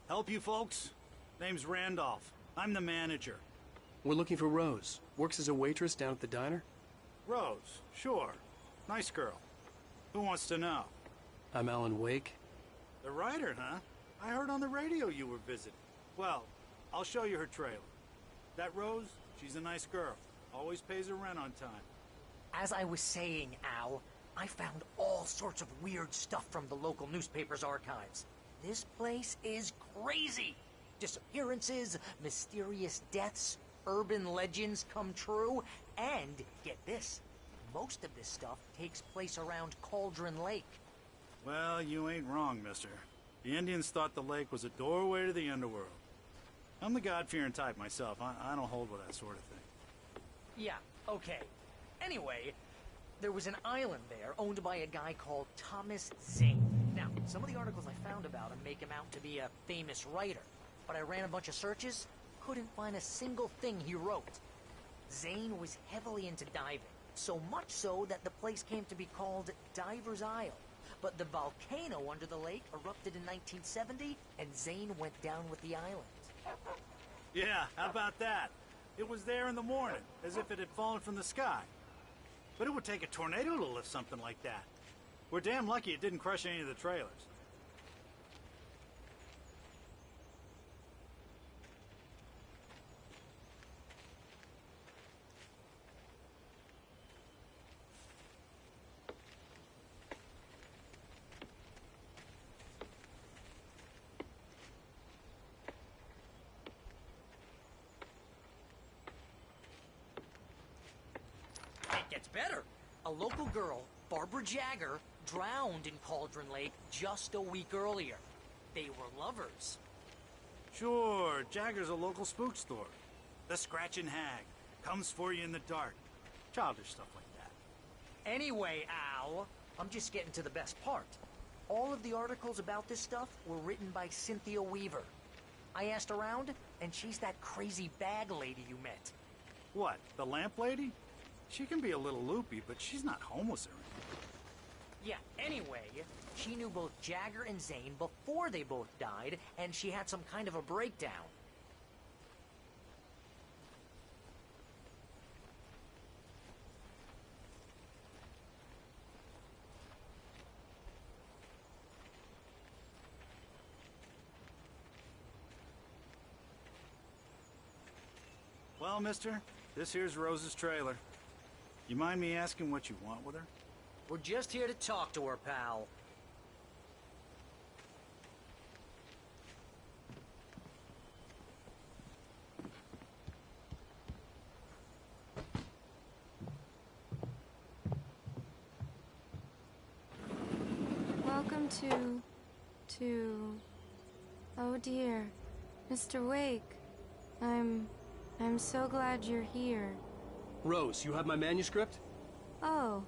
Help you folks? Name's Randolph. I'm the manager. We're looking for Rose. Works as a waitress down at the diner. Rose, sure. Nice girl. Who wants to know? I'm Alan Wake. The writer, huh? I heard on the radio you were visiting. Well, I'll show you her trailer. That Rose, she's a nice girl. Always pays her rent on time. As I was saying, Al, I found all sorts of weird stuff from the local newspaper's archives. This place is crazy. Disappearances, mysterious deaths, urban legends come true, and get this, most of this stuff takes place around Cauldron Lake. Well, you ain't wrong, mister. The Indians thought the lake was a doorway to the underworld. I'm the God-fearing type myself. I don't hold with that sort of thing. Yeah, okay. Anyway, there was an island there owned by a guy called Thomas Zane. Now, some of the articles I found about him make him out to be a famous writer, but I ran a bunch of searches, couldn't find a single thing he wrote. Zane was heavily into diving, so much so that the place came to be called Diver's Isle. But the volcano under the lake erupted in 1970, and Zane went down with the island. Yeah, how about that? It was there in the morning, as if it had fallen from the sky. But it would take a tornado to lift something like that. We're damn lucky it didn't crush any of the trailers. It gets better. A local girl, Barbara Jagger, drowned in Cauldron Lake just a week earlier. They were lovers. Sure, Jagger's a local spook store. The Scratching Hag. Comes for you in the dark. Childish stuff like that. Anyway, Al, I'm just getting to the best part. All of the articles about this stuff were written by Cynthia Weaver. I asked around, and she's that crazy bag lady you met. What, the lamp lady? She can be a little loopy, but she's not homeless or anything. Yeah, anyway, she knew both Jagger and Zane before they both died, and she had some kind of a breakdown. Well, mister, this here's Rose's trailer. You mind me asking what you want with her? We're just here to talk to her, pal. Welcome to... Oh dear, Mr. Wake. I'm so glad you're here. Rose, you have my manuscript? Oh.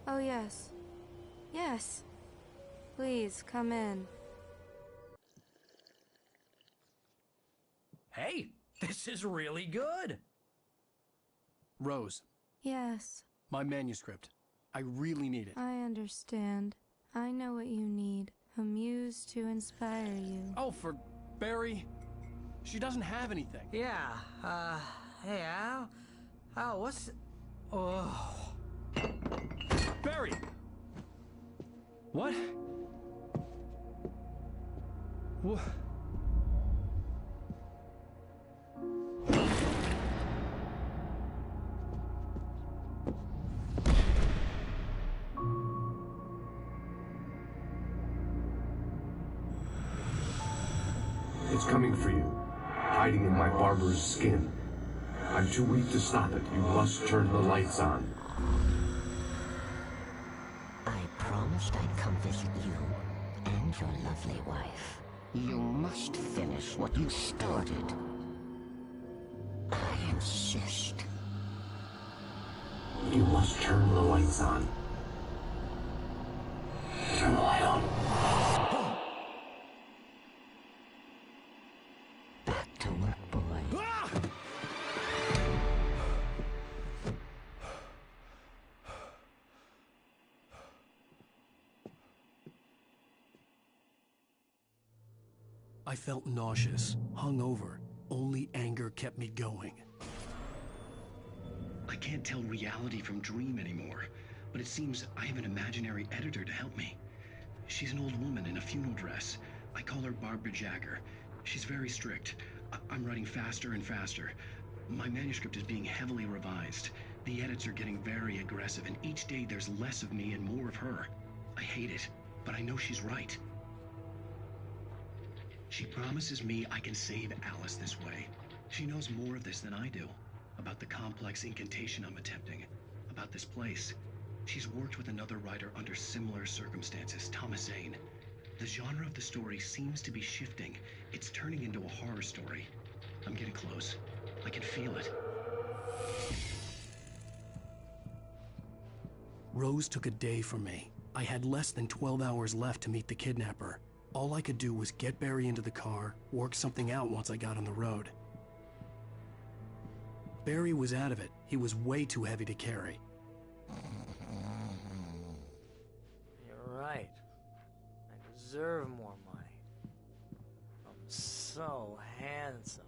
Oh, yes. Yes. Please, come in. Hey, this is really good. Rose, Yes, my manuscript. I really need it. I understand. I know what you need. A muse to inspire you. Oh, for Barry. She doesn't have anything. Yeah, hey, Al? Al, what's... Oh... Barry! What? What? It's coming for you, hiding in my barber's skin. I'm too weak to stop it. You must turn the lights on. I promised I'd come visit you and your lovely wife. You must finish what you started. I insist. You must turn the lights on. Turn the light on. Back to work, boy. I felt nauseous, hungover. Only anger kept me going. I can't tell reality from dream anymore, but it seems I have an imaginary editor to help me. She's an old woman in a funeral dress. I call her Barbara Jagger. She's very strict. I'm writing faster and faster. My manuscript is being heavily revised. The edits are getting very aggressive, and each day there's less of me and more of her. I hate it, but I know she's right. She promises me I can save Alice this way. She knows more of this than I do. About the complex incantation I'm attempting. About this place. She's worked with another writer under similar circumstances, Thomas Zane. The genre of the story seems to be shifting. It's turning into a horror story. I'm getting close. I can feel it. Rose took a day from me. I had less than 12 hours left to meet the kidnapper. All I could do was get Barry into the car, work something out once I got on the road. Barry was out of it. He was way too heavy to carry. You're right. I deserve more money. I'm so handsome.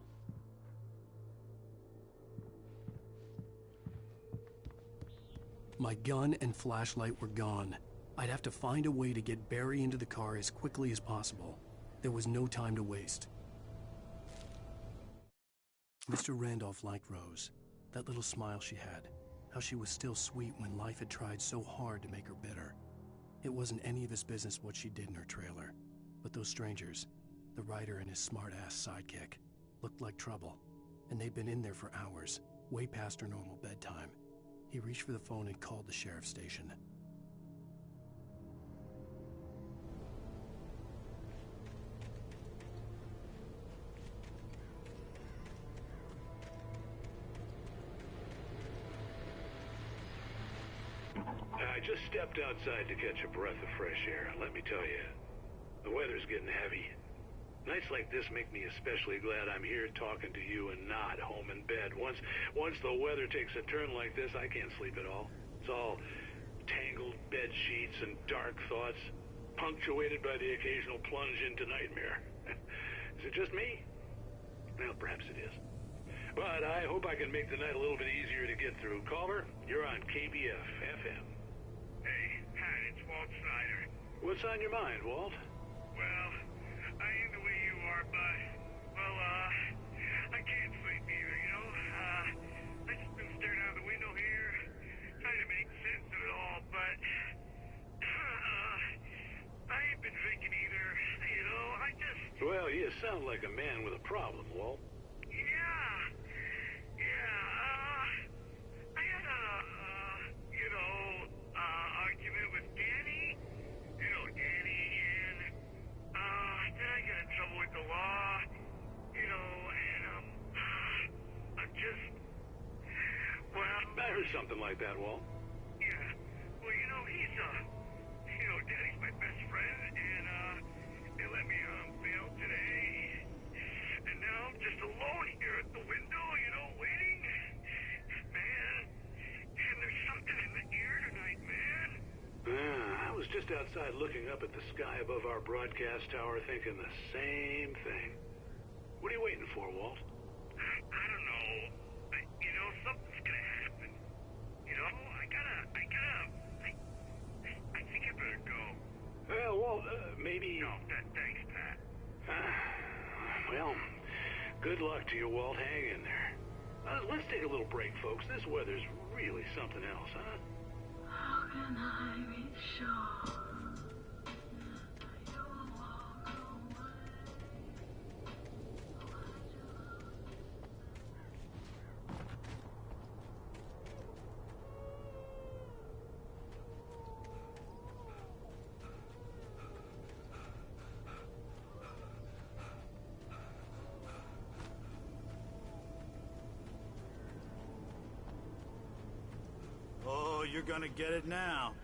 My gun and flashlight were gone. I'd have to find a way to get Barry into the car as quickly as possible. There was no time to waste. Mr. Randolph liked Rose. That little smile she had. How she was still sweet when life had tried so hard to make her bitter. It wasn't any of his business what she did in her trailer. But those strangers, the writer and his smart-ass sidekick, looked like trouble. And they'd been in there for hours, way past her normal bedtime. He reached for the phone and called the sheriff's station. I just stepped outside to catch a breath of fresh air. Let me tell you, the weather's getting heavy. Nights like this make me especially glad I'm here talking to you and not home in bed. Once the weather takes a turn like this, I can't sleep at all. It's all tangled bed sheets and dark thoughts, punctuated by the occasional plunge into nightmare. Is it just me? Well, perhaps it is. But I hope I can make the night a little bit easier to get through. Caller, you're on KBF FM. Hey, Pat, it's Walt Snyder. What's on your mind, Walt? Well, I ain't the way you are, but, well, I can't sleep either, you know? I just been staring out the window here, trying to make sense of it all, but, I ain't been thinking either, you know, I just... Well, you sound like a man with a problem, Walt. I had a, argument with Danny, Danny, and, then I got in trouble with the law, and, I'm just, well... I heard something like that, Walt. Yeah, well, he's, Danny's my best friend, and, they let me, bail today, and now I'm just alone here at the window, waiting, man, and there's something in the air tonight, man. I was just outside looking up at the sky above our broadcast tower thinking the same thing. What are you waiting for, Walt? I don't know. Something's gonna happen. I think I better go. Well, Walt, maybe... No, thanks, Pat. Well, good luck to you, Walt. Hang in there. Let's take a little break, folks. This weather's really something else, huh? How can I be sure? Oh, you're gonna get it now.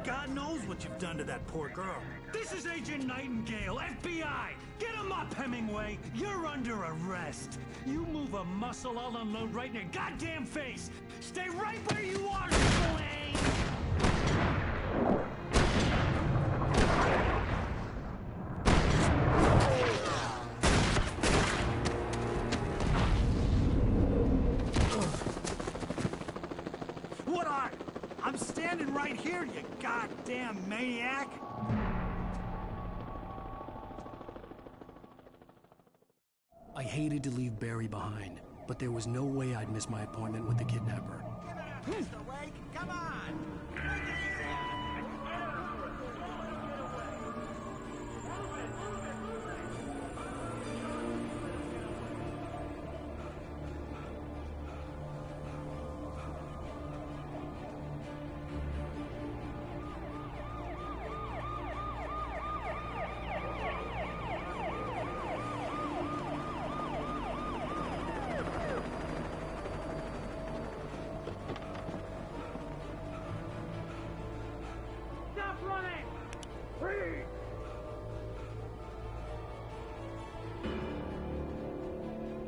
God knows what you've done to that poor girl. This is Agent Nightingale, FBI! Get him up, Hemingway! You're under arrest! You move a muscle, I'll unload right in your goddamn face! Stay right where you are, Spillane! here, you goddamn maniac! I hated to leave Barry behind, but there was no way I'd miss my appointment with the kidnapper. Give it up, Mr. Wake! Come on! Take it easy!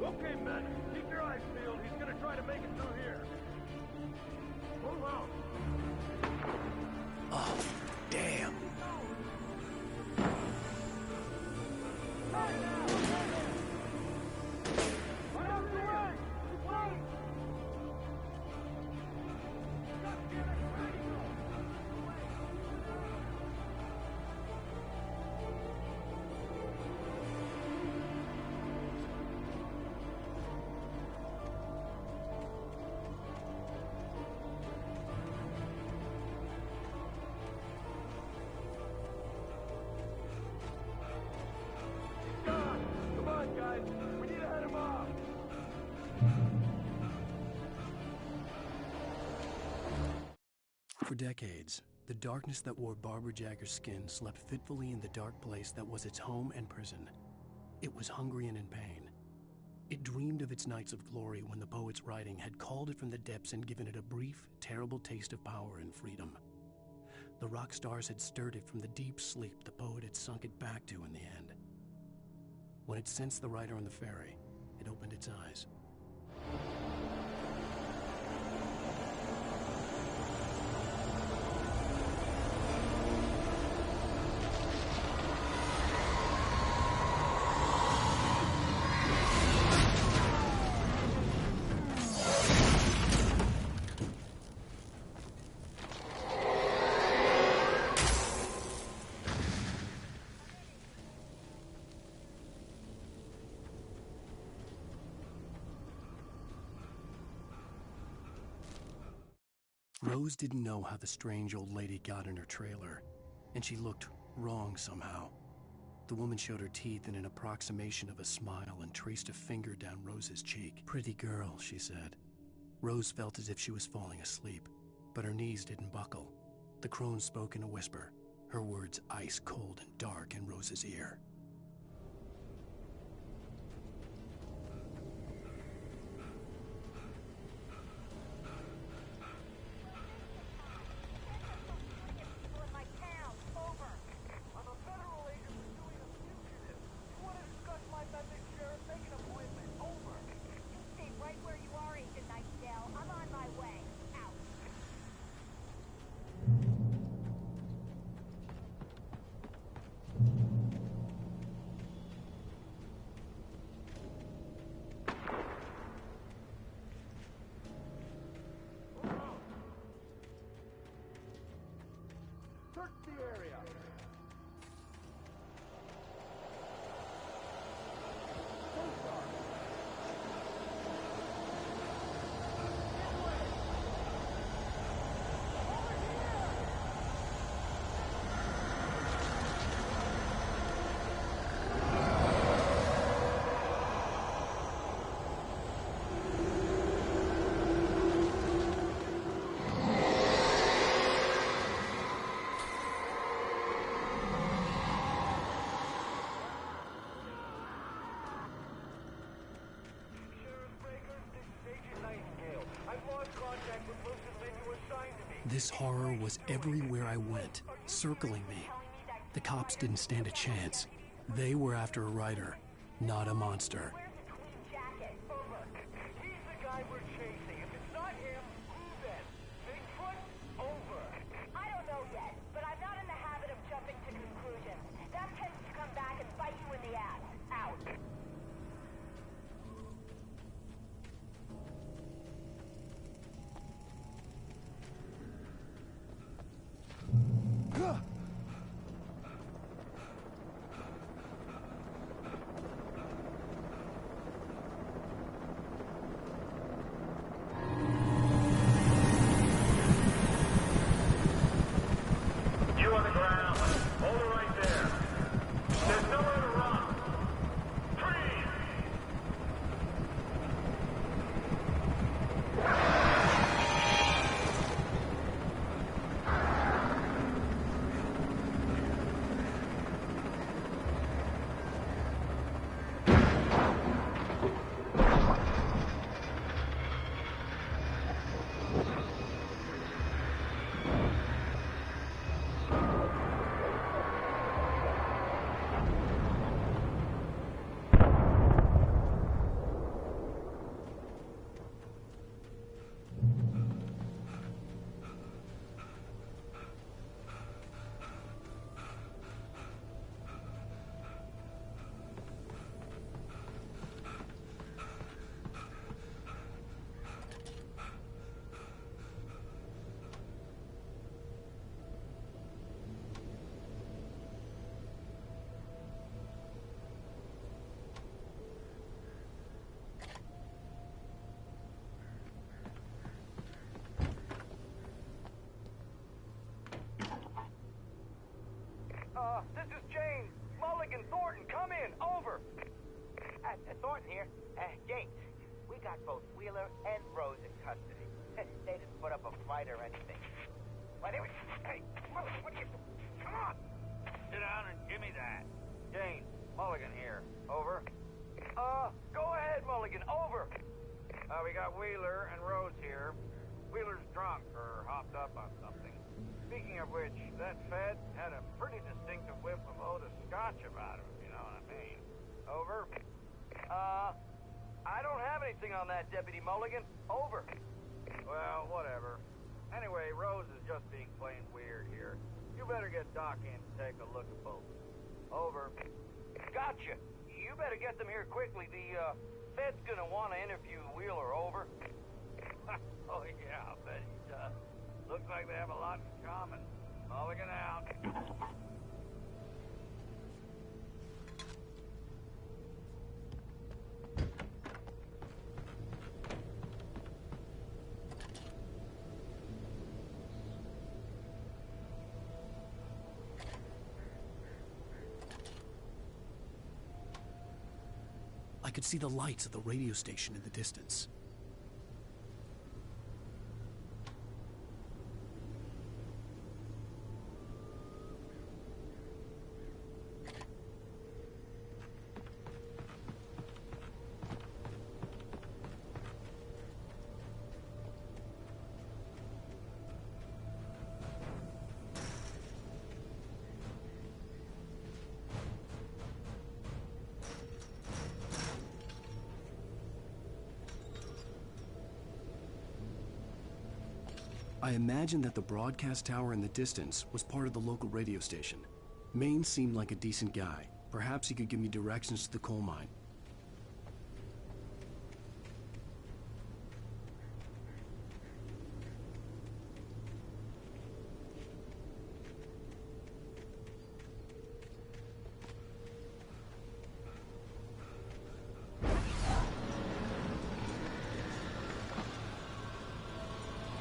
Okay, men, keep your eyes peeled. He's gonna try to make it through here. Move out. Oh, damn. Right out the way! Wait! God damn it, ready! Come on, guys. We need to head him off. For decades, the darkness that wore Barbara Jagger's skin slept fitfully in the dark place that was its home and prison. It was hungry and in pain. It dreamed of its nights of glory when the poet's writing had called it from the depths and given it a brief, terrible taste of power and freedom. The rock stars had stirred it from the deep sleep the poet had sunk it back to in the end. When it sensed the rider on the ferry, it opened its eyes. Rose didn't know how the strange old lady got in her trailer, and she looked wrong somehow. The woman showed her teeth in an approximation of a smile and traced a finger down Rose's cheek. "Pretty girl," she said. Rose felt as if she was falling asleep, but her knees didn't buckle. The crone spoke in a whisper, her words ice cold and dark in Rose's ear. Search the area. This horror was everywhere I went, circling me. The cops didn't stand a chance. They were after a writer, not a monster. He's the guy we're chasing. If it's not him, who then? Bigfoot? Over. I don't know yet, but I'm not in the habit of jumping to conclusions. That tends to come back and bite you in the ass. Out. This is James. Mulligan Thornton, come in. Over. Thornton here. James, we got both Wheeler and Rose in custody. They didn't put up a fight or anything. But anyway, hey, Mulligan, what are you doing? Come on. Sit down and give me that. James, Mulligan here. Over. Go ahead, Mulligan. Over. We got Wheeler and Rose here. Wheeler's drunk or hopped up on something. Speaking of which, that Fed had a pretty distinctive whiff of Otis Scotch about him, if you know what I mean. Over. I don't have anything on that, Deputy Mulligan. Over. Well, whatever. Anyway, Rose is just being plain weird here. You better get Doc in to take a look at both. Over. Gotcha. You better get them here quickly. The, Fed's gonna want to interview Wheeler. Over. Oh, yeah, I'll bet he does. Looks like they have a lot in common. Mulligan out. I could see the lights of the radio station in the distance. I imagined that the broadcast tower in the distance was part of the local radio station. Maine seemed like a decent guy. Perhaps he could give me directions to the coal mine.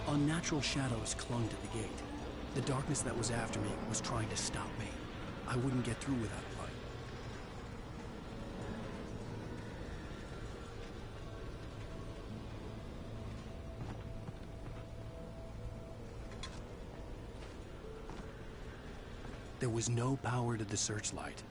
Unnatural shadows clung to the gate. The darkness that was after me was trying to stop me. I wouldn't get through without a light. There was no power to the searchlight.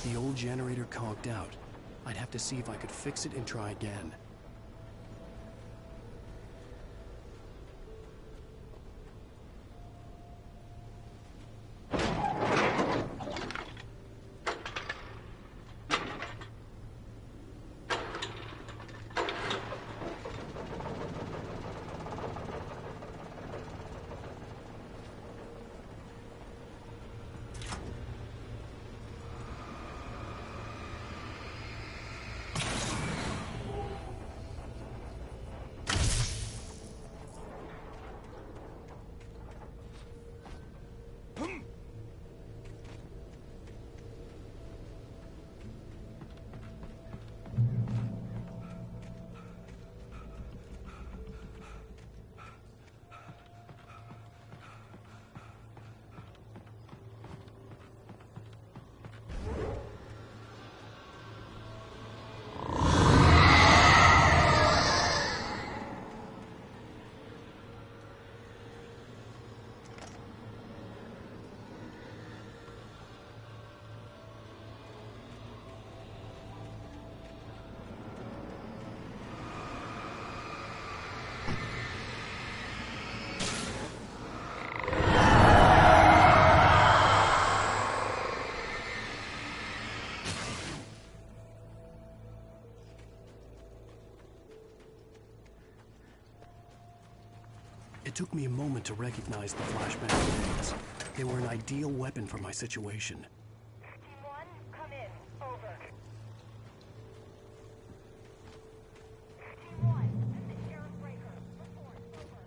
The old generator conked out. I'd have to see if I could fix it and try again. It took me a moment to recognize the flashback days. They were an ideal weapon for my situation. Team 1, come in. Over. Team 1, this is Sheriff Breaker. Report. Over.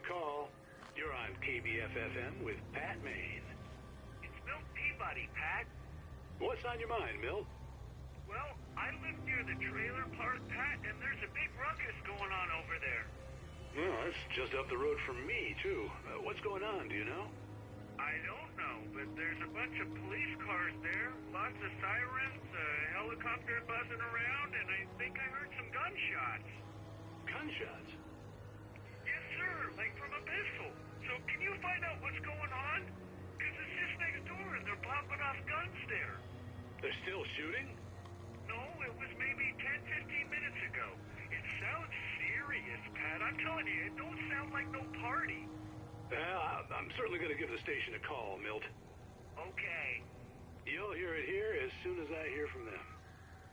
Call. You're on KBF-FM with Pat Maine. It's Milt Peabody, Pat. What's on your mind, Milt? Well, I live near the trailer park, Pat, and there's a big ruckus going on over there. Well, that's just up the road from me, too. What's going on, do you know? I don't know, but there's a bunch of police cars there, lots of sirens, a helicopter buzzing around, and I think I heard some gunshots. Gunshots? Yes, sir, like from a pistol. So can you find out what's going on? Because it's just next door and they're popping off guns there. They're still shooting? No, it was maybe 10, 15 minutes ago. It sounds serious, Pat. I'm telling you, it don't sound like no party. Well, I'm certainly going to give the station a call, Milt. Okay. You'll hear it here as soon as I hear from them.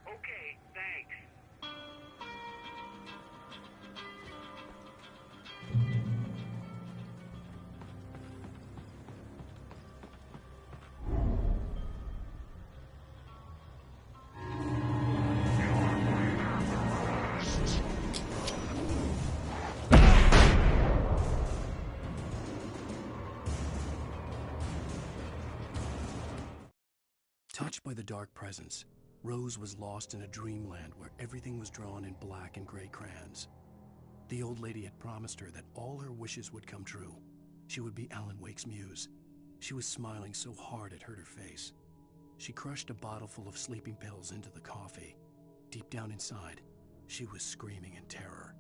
Okay, thanks. Touched by the dark presence, Rose was lost in a dreamland where everything was drawn in black and gray crayons. The old lady had promised her that all her wishes would come true. She would be Alan Wake's muse. She was smiling so hard it hurt her face. She crushed a bottle full of sleeping pills into the coffee. Deep down inside, she was screaming in terror.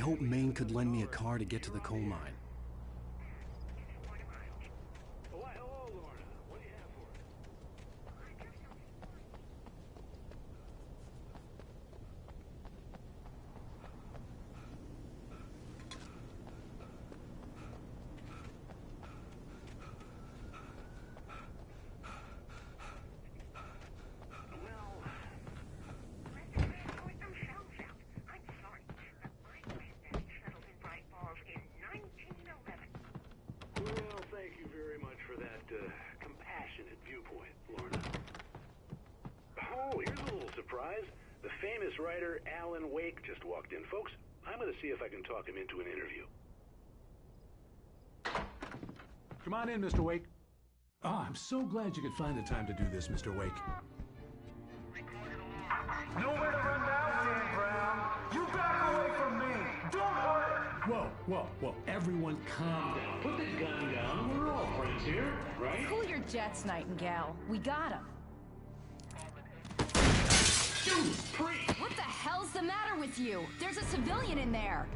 hoped Maine could lend me a car to get to the coal mine. Why, hello, Lorna. What do you have for us? Well, thank you very much for that compassionate viewpoint, Lorna. Oh, here's a little surprise. The famous writer Alan Wake just walked in. Folks, I'm going to see if I can talk him into an interview. Come on in, Mr. Wake. Oh, I'm so glad you could find the time to do this, Mr. Wake. Nowhere to run now, Dan Brown. You back away from me. Don't hurt. Whoa. Everyone calm down. Put the gun down. We're all friends here, right? Cool your jets, Nightingale. We got him. What the hell's the matter with you? There's a civilian in there.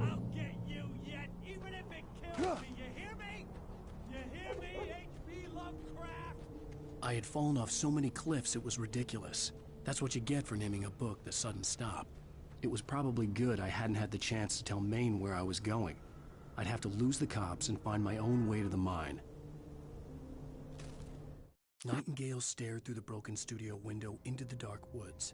I'll get you yet, even if it kills me. You hear me? You hear me, H.P. Lovecraft? I had fallen off so many cliffs it was ridiculous. That's what you get for naming a book The Sudden Stop. It was probably good I hadn't had the chance to tell Maine where I was going. I'd have to lose the cops and find my own way to the mine. Nightingale stared through the broken studio window into the dark woods.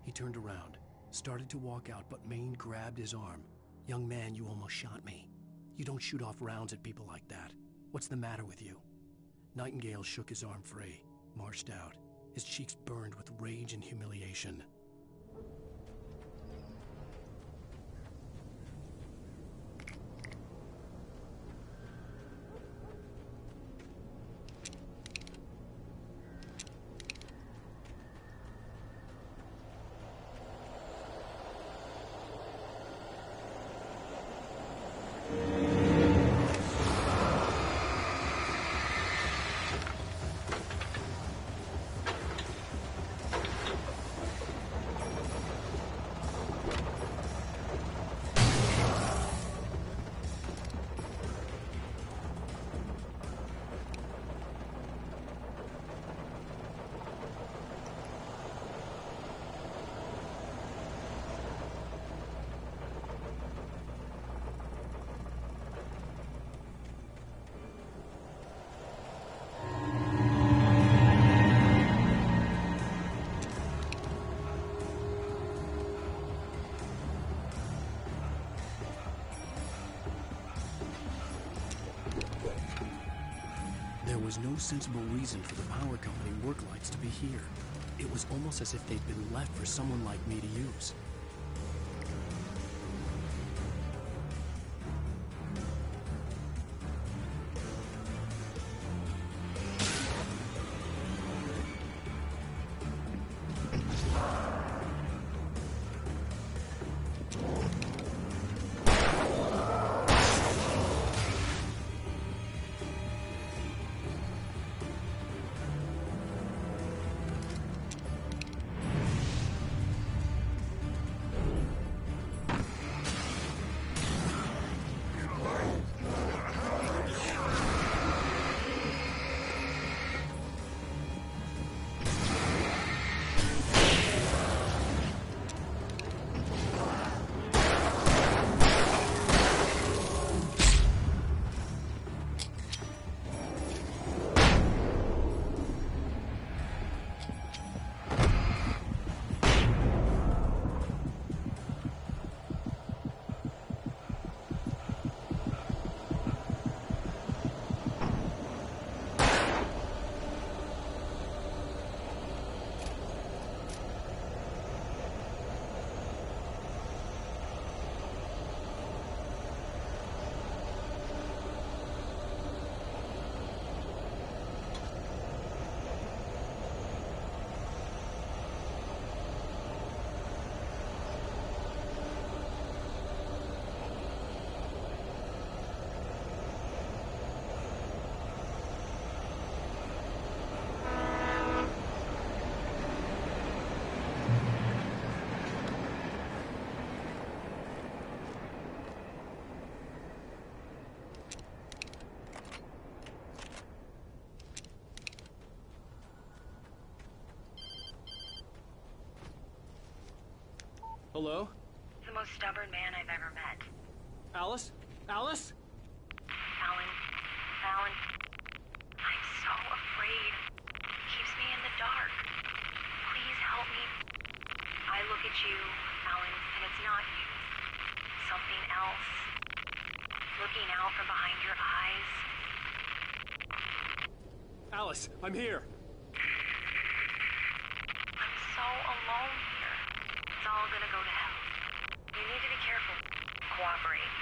He turned around, started to walk out, but Maine grabbed his arm. "Young man, you almost shot me. You don't shoot off rounds at people like that. What's the matter with you?" Nightingale shook his arm free, marched out. His cheeks burned with rage and humiliation. There was no sensible reason for the power company work lights to be here. It was almost as if they'd been left for someone like me to use. Hello? The most stubborn man I've ever met. Alice? Alice? Alan, I'm so afraid. It keeps me in the dark. Please help me. I look at you, Alan, and it's not you. Something else. Looking out from behind your eyes. Alice, I'm here. I'm so alone here. It's all gonna go to hell. You need to be careful. Cooperate.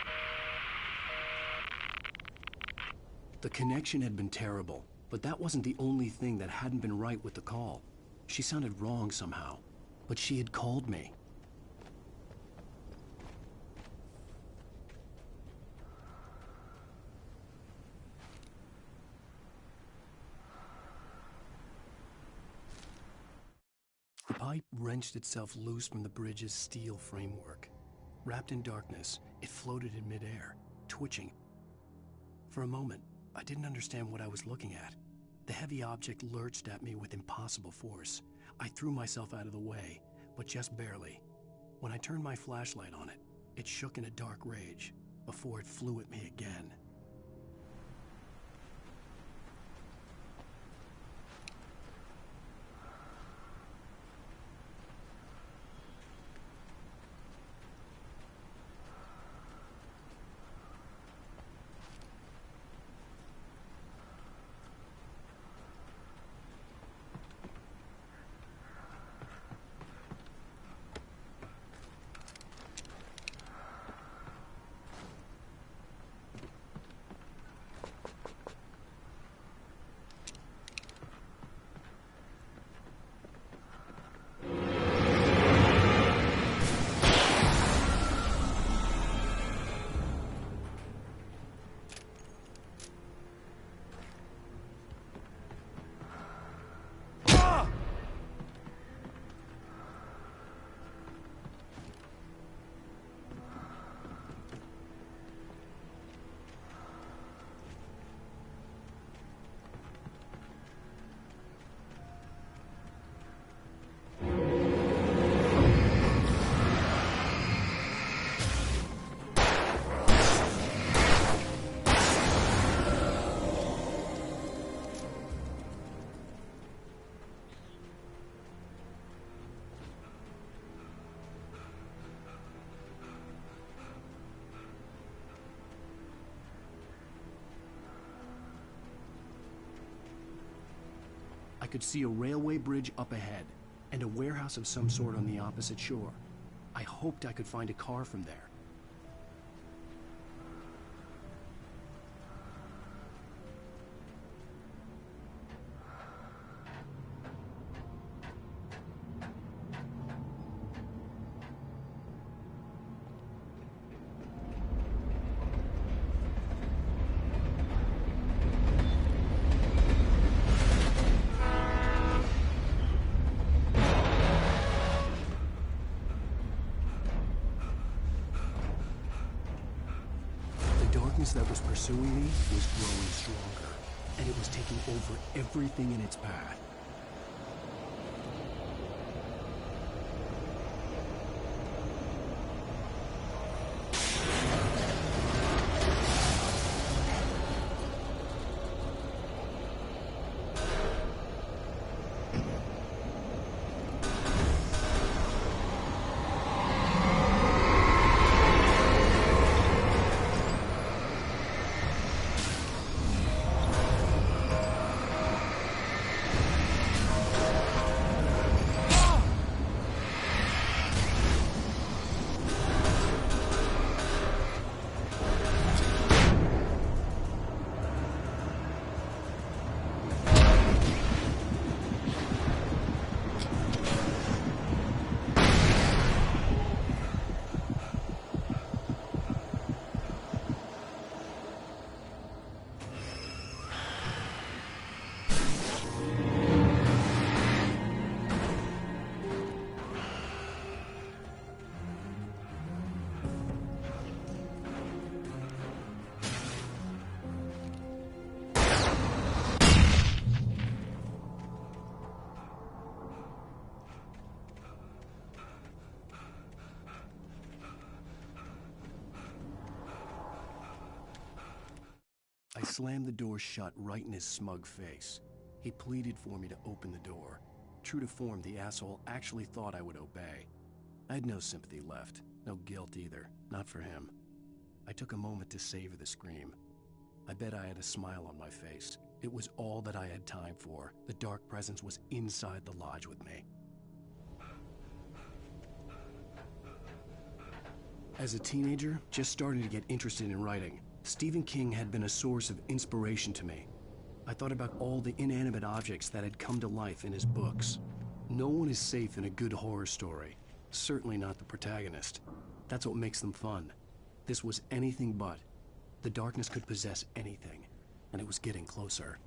The connection had been terrible, but that wasn't the only thing that hadn't been right with the call. She sounded wrong somehow, but she had called me. The pipe wrenched itself loose from the bridge's steel framework. Wrapped in darkness, it floated in midair, twitching. For a moment, I didn't understand what I was looking at. The heavy object lurched at me with impossible force. I threw myself out of the way, but just barely. When I turned my flashlight on it, it shook in a dark rage before it flew at me again. I could see a railway bridge up ahead, and a warehouse of some sort on the opposite shore. I hoped I could find a car from there. That was pursuing me was growing stronger, and it was taking over everything in its path. slammed the door shut right in his smug face. He pleaded for me to open the door. True to form, the asshole actually thought I would obey. I had no sympathy left, no guilt either, not for him. I took a moment to savor the scream. I bet I had a smile on my face. It was all that I had time for. The dark presence was inside the lodge with me. As a teenager, just starting to get interested in writing, Stephen King had been a source of inspiration to me. I thought about all the inanimate objects that had come to life in his books. No one is safe in a good horror story. Certainly not the protagonist. That's what makes them fun. This was anything but. The darkness could possess anything, and it was getting closer.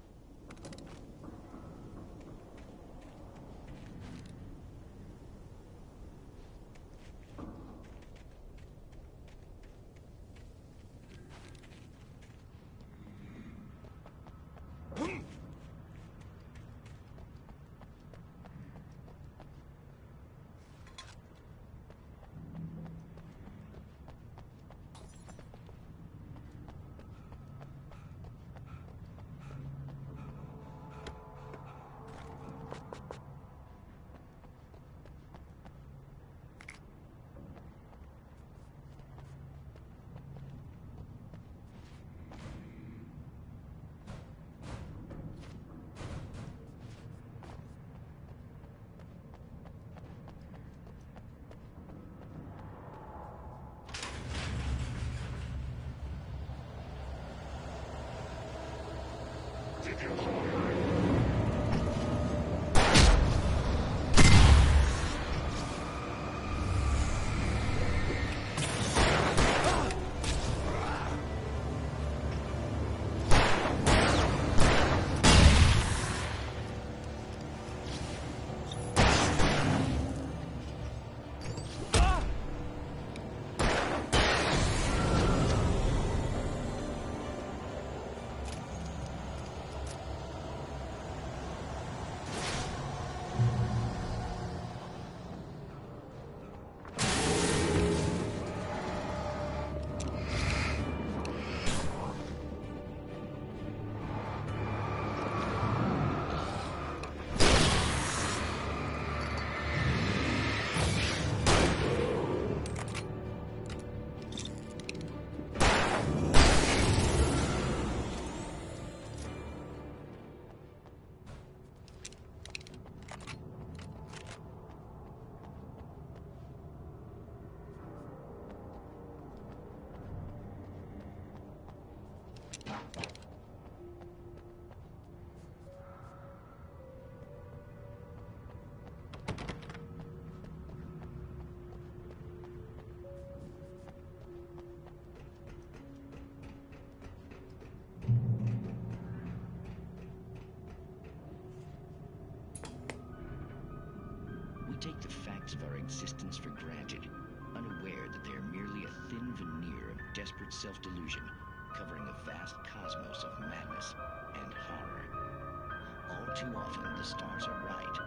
Take the facts of our existence for granted, unaware that they are merely a thin veneer of desperate self-delusion, covering a vast cosmos of madness and horror. All too often, the stars are right.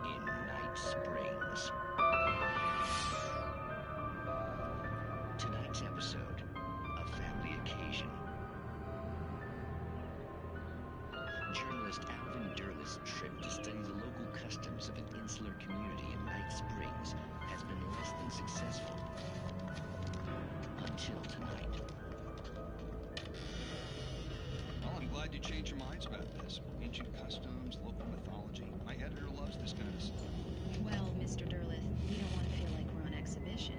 In Night Springs. Tonight's episode, a family occasion. Journalist Alvin Derlis' trip to study the local customs of an insular community in Night Springs has been less than successful. Until tonight. Well, I'm glad you changed your minds about this. Ancient customs, local mythology. My editor loves this kind of stuff. Well, Mr. Derlith, we don't want to feel like we're on exhibition,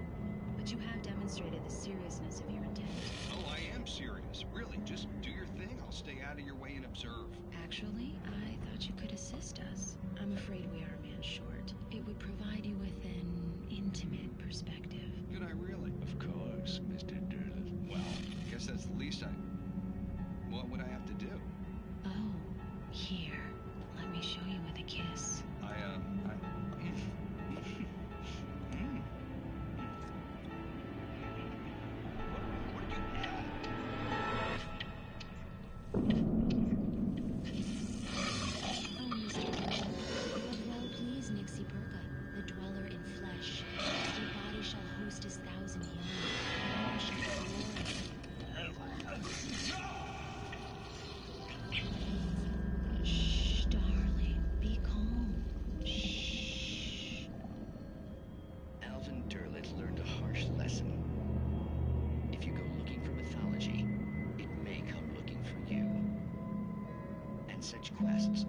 but you have demonstrated the seriousness of your intent. Oh, I am serious. Really, just do your thing. I'll stay out of your way and observe. Actually, I thought you could assist us. I'm afraid we are a man short. It would provide you with an intimate perspective. Could I really? Of course, Mr. Derlith. Well, I guess that's the least What would I have to do? Oh, here. Let me show you with a kiss. such quests